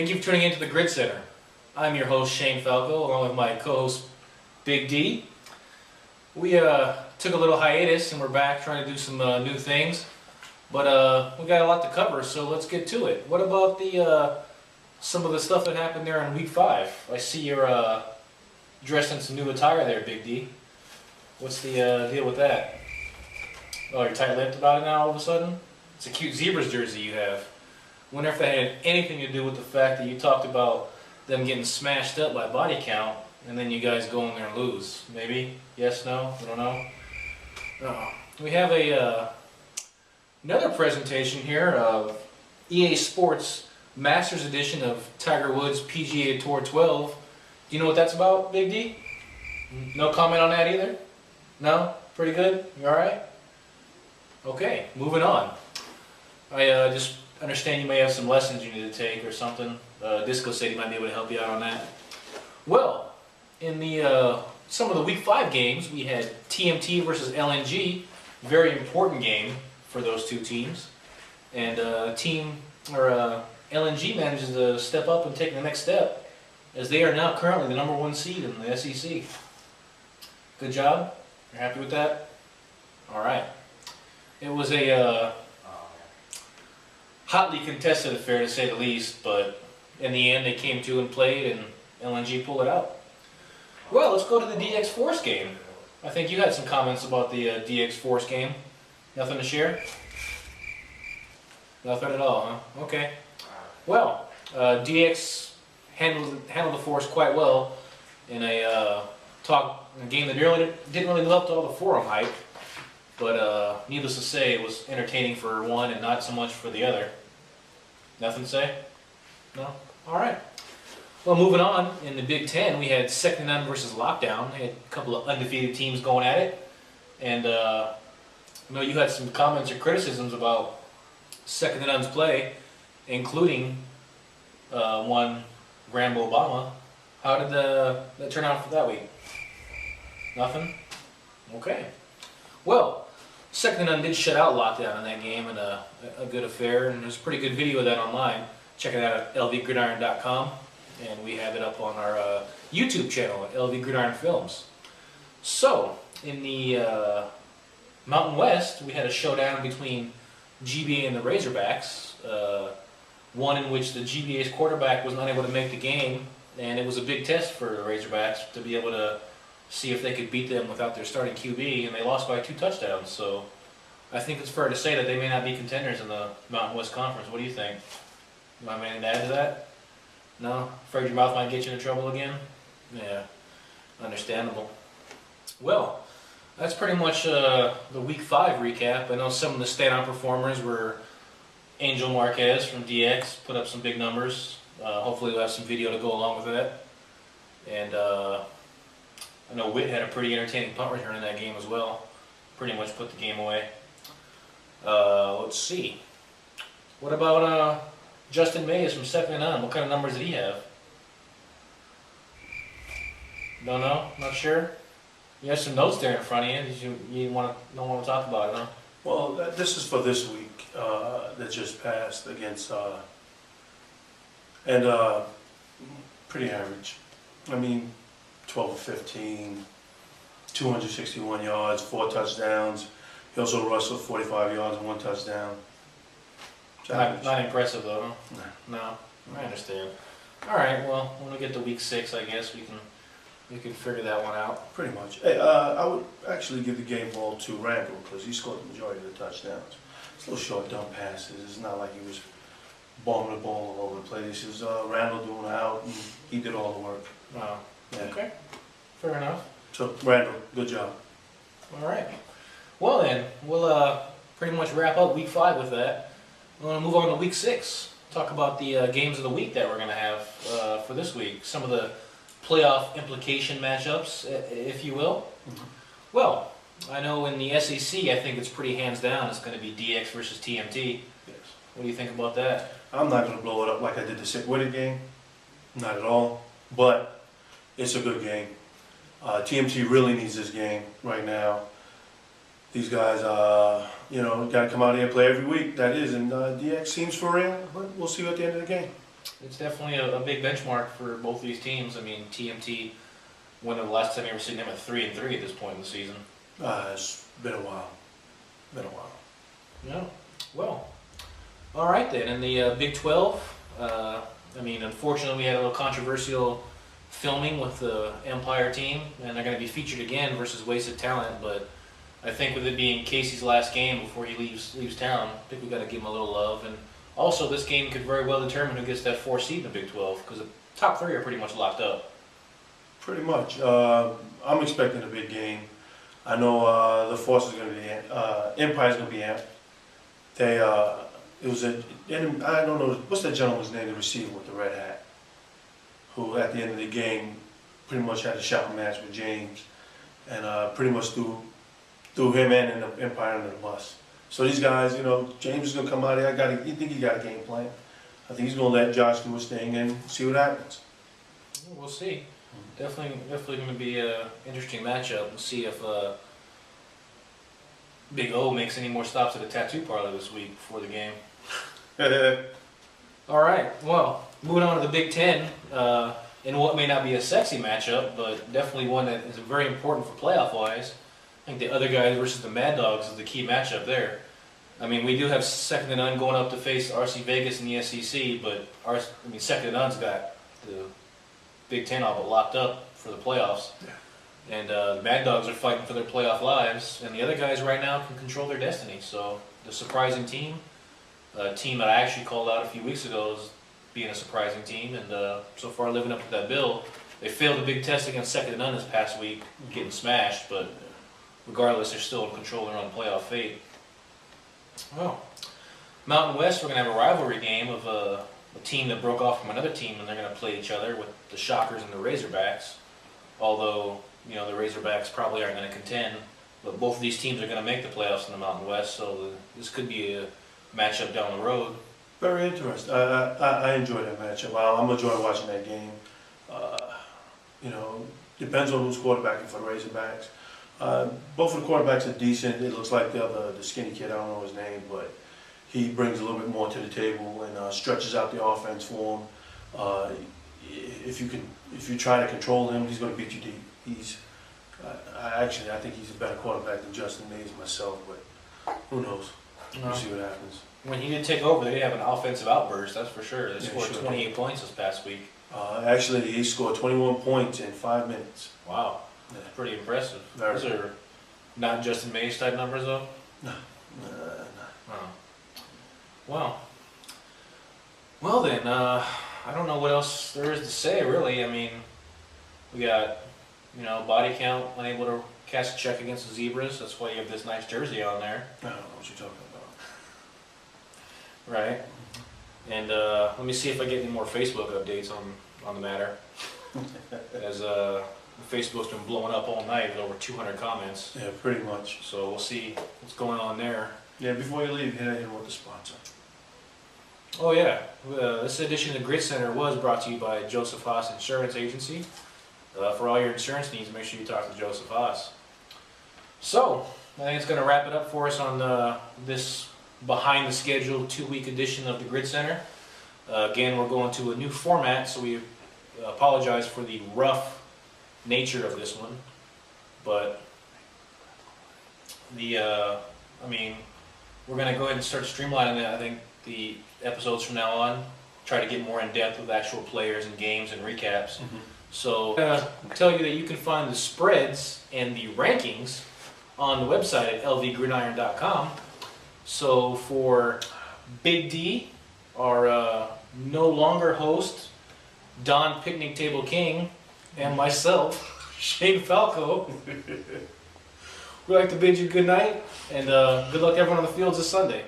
Thank you for tuning in to the GridCenter. I'm your host, Shane Falco, along with my co-host, Big D. We took a little hiatus and we're back trying to do some new things, but we got a lot to cover, so let's get to it. What about the some of the stuff that happened there in week 5? I see you're dressed in some new attire there, Big D. What's the deal with that? Oh, you're tight-lipped about it now all of a sudden? It's a cute Zebras jersey you have. Wonder if that had anything to do with the fact that you talked about them getting smashed up by body count, and then you guys go in there and lose. Maybe? Yes? No? I don't know. We have another presentation here of EA Sports Masters Edition of Tiger Woods PGA Tour 12. Do you know what that's about, Big D? No comment on that either? No? Pretty good? You alright? Okay, moving on. I just understand you may have some lessons you need to take or something. Disco said he might be able to help you out on that. Well, in the some of the week 5 games, we had TMT versus LNG. Very important game for those two teams. And LNG manages to step up and take the next step, as they are now currently the #1 seed in the SEC. Good job? You're happy with that? Alright. It was a hotly contested affair, to say the least, but in the end they came to and played, and LNG pulled it out. Well, let's go to the DX Force game. I think you had some comments about the DX Force game. Nothing to share? Nothing at all, huh? Okay. Well, DX handled the Force quite well in a game that didn't really live up to all the forum hype, but needless to say, it was entertaining for one and not so much for the other. Nothing to say? No? Alright. Well, moving on, in the Big Ten, we had Second and None versus Lockdown. We had a couple of undefeated teams going at it. And I know you had some comments or criticisms about Second and None's play, including one Rambo Obama. How did that turn out for that week? Nothing? Okay. Well, Second and None did shut out Lockdown in that game, and a good affair, and there's a pretty good video of that online. Check it out at lvgridiron.com, and we have it up on our YouTube channel at LV Gridiron Films. So, in the Mountain West, we had a showdown between GBA and the Razorbacks, one in which the GBA's quarterback was not able to make the game, and it was a big test for the Razorbacks to be able to see if they could beat them without their starting QB, and they lost by 2 touchdowns. So I think it's fair to say that they may not be contenders in the Mountain West Conference. What do you think? You want anything to add to that? No? Afraid your mouth might get you into trouble again? Yeah, understandable. Well, that's pretty much the Week 5 recap. I know some of the standout performers were Angel Marquez from DX, put up some big numbers. Hopefully we'll have some video to go along with that. And I know Witt had a pretty entertaining punt return in that game as well. Pretty much put the game away. Let's see. What about Justin Mays from Second and None? What kind of numbers did he have? Don't know? Not sure? You have some notes there in front of you. You don't want to talk about it, huh? Well, this is for this week that just passed against, and pretty average. I mean, 12 of 15, 261 yards, 4 touchdowns. He also rushed for 45 yards and 1 touchdown. Not impressive though, huh? No, I understand. All right, well, when we get to week 6, I guess we can figure that one out. Pretty much. Hey, I would actually give the game ball to Randall because he scored the majority of the touchdowns. It's little short dump passes. It's not like he was bombing the ball all over the place. It was Randall doing out, and he did all the work. Wow. Yeah. Okay. Fair enough. So, Randall, good job. All right. Well then, we'll pretty much wrap up week 5 with that. We're going to move on to week 6. Talk about the games of the week that we're going to have for this week. Some of the playoff implication matchups, if you will. Mm-hmm. Well, I know in the SEC, I think it's pretty hands down. It's going to be DX versus TMT. Yes. What do you think about that? I'm not going to blow it up like I did the Sick-Witted game. Not at all. But it's a good game. TMT really needs this game right now. These guys, got to come out here and play every week. That is, and DX seems for real, but we'll see you at the end of the game. it's definitely a big benchmark for both of these teams. I mean, TMT, when the last time you ever seen them at 3-3 at this point in the season? It's been a while. Been a while. Yeah. Well, all right then. In the Big 12, I mean, unfortunately, we had a little controversial filming with the Empire team, and they're going to be featured again versus Wasted Talent. But I think with it being Casey's last game before he leaves town, I think we got to give him a little love. And also, this game could very well determine who gets that 4th seed in the Big 12, because the top 3 are pretty much locked up. Pretty much. I'm expecting a big game. I know the Force is going to be Empire's going to be amped. It was I don't know, what's that gentleman's name, the receiver with the red hat, who at the end of the game pretty much had a shouting match with James, and pretty much threw him and the Empire under the bus. So these guys, you know, James is going to come out here. You think he got a game plan? I think he's going to let Josh do his thing and see what happens. We'll see. Definitely going to be an interesting matchup. We'll see if Big O makes any more stops at a tattoo parlor this week before the game. All right, well, moving on to the Big Ten, in what may not be a sexy matchup, but definitely one that is very important for playoff-wise. I think the other guys versus the Mad Dogs is the key matchup there. I mean, we do have second to none going up to face RC Vegas in the SEC, but second to none's got the Big Ten all but locked up for the playoffs. Yeah. And the Mad Dogs are fighting for their playoff lives, and the other guys right now can control their destiny. So the surprising team, a team that I actually called out a few weeks ago as being a surprising team, and so far living up to that bill. They failed the big test against second to none this past week, getting smashed, but regardless, they're still in control of their own playoff fate. Well, Mountain West, we're going to have a rivalry game of a team that broke off from another team, and they're going to play each other with the Shockers and the Razorbacks. Although, you know, the Razorbacks probably aren't going to contend, but both of these teams are going to make the playoffs in the Mountain West, so this could be a matchup down the road. Very interesting. I enjoy that matchup. I'm enjoying watching that game. You know, depends on who's quarterbacking for the Razorbacks. Both of the quarterbacks are decent. It looks like the skinny kid, I don't know his name, but he brings a little bit more to the table and stretches out the offense for him. If you try to control him, he's going to beat you deep. I think he's a better quarterback than Justin Mays myself, but who knows? We'll see what happens. When he did take over, they did have an offensive outburst, that's for sure. They scored 28 points this past week. Actually, he scored 21 points in 5 minutes. Wow, that's pretty impressive. Those are not Justin Mays type numbers, though? No. Wow. Well then, I don't know what else there is to say, really. I mean, we got, you know, body count, unable to cash a check against the Zebras. That's why you have this nice jersey on there. I don't know what you're talking about. Right. And let me see if I get any more Facebook updates on the matter. As Facebook's been blowing up all night with over 200 comments. Yeah, pretty much. So we'll see what's going on there. Yeah, before you leave, hit with the sponsor. Oh yeah, this edition of GridCenter was brought to you by Joseph Haas Insurance Agency. For all your insurance needs, make sure you talk to Joseph Haas. So, I think it's going to wrap it up for us on this behind the schedule 2-week edition of the GridCenter. Again, we're going to a new format, so we apologize for the rough nature of this one. But we're going to go ahead and start streamlining it. I think the episodes from now on try to get more in depth with actual players and games and recaps. Mm-hmm. So I'm going to tell you that you can find the spreads and the rankings on the website at lvgridiron.com. So for Big D, our no longer host, Don Picnic Table King, and myself, Shane Falco, we'd like to bid you good night and good luck to everyone on the fields this Sunday.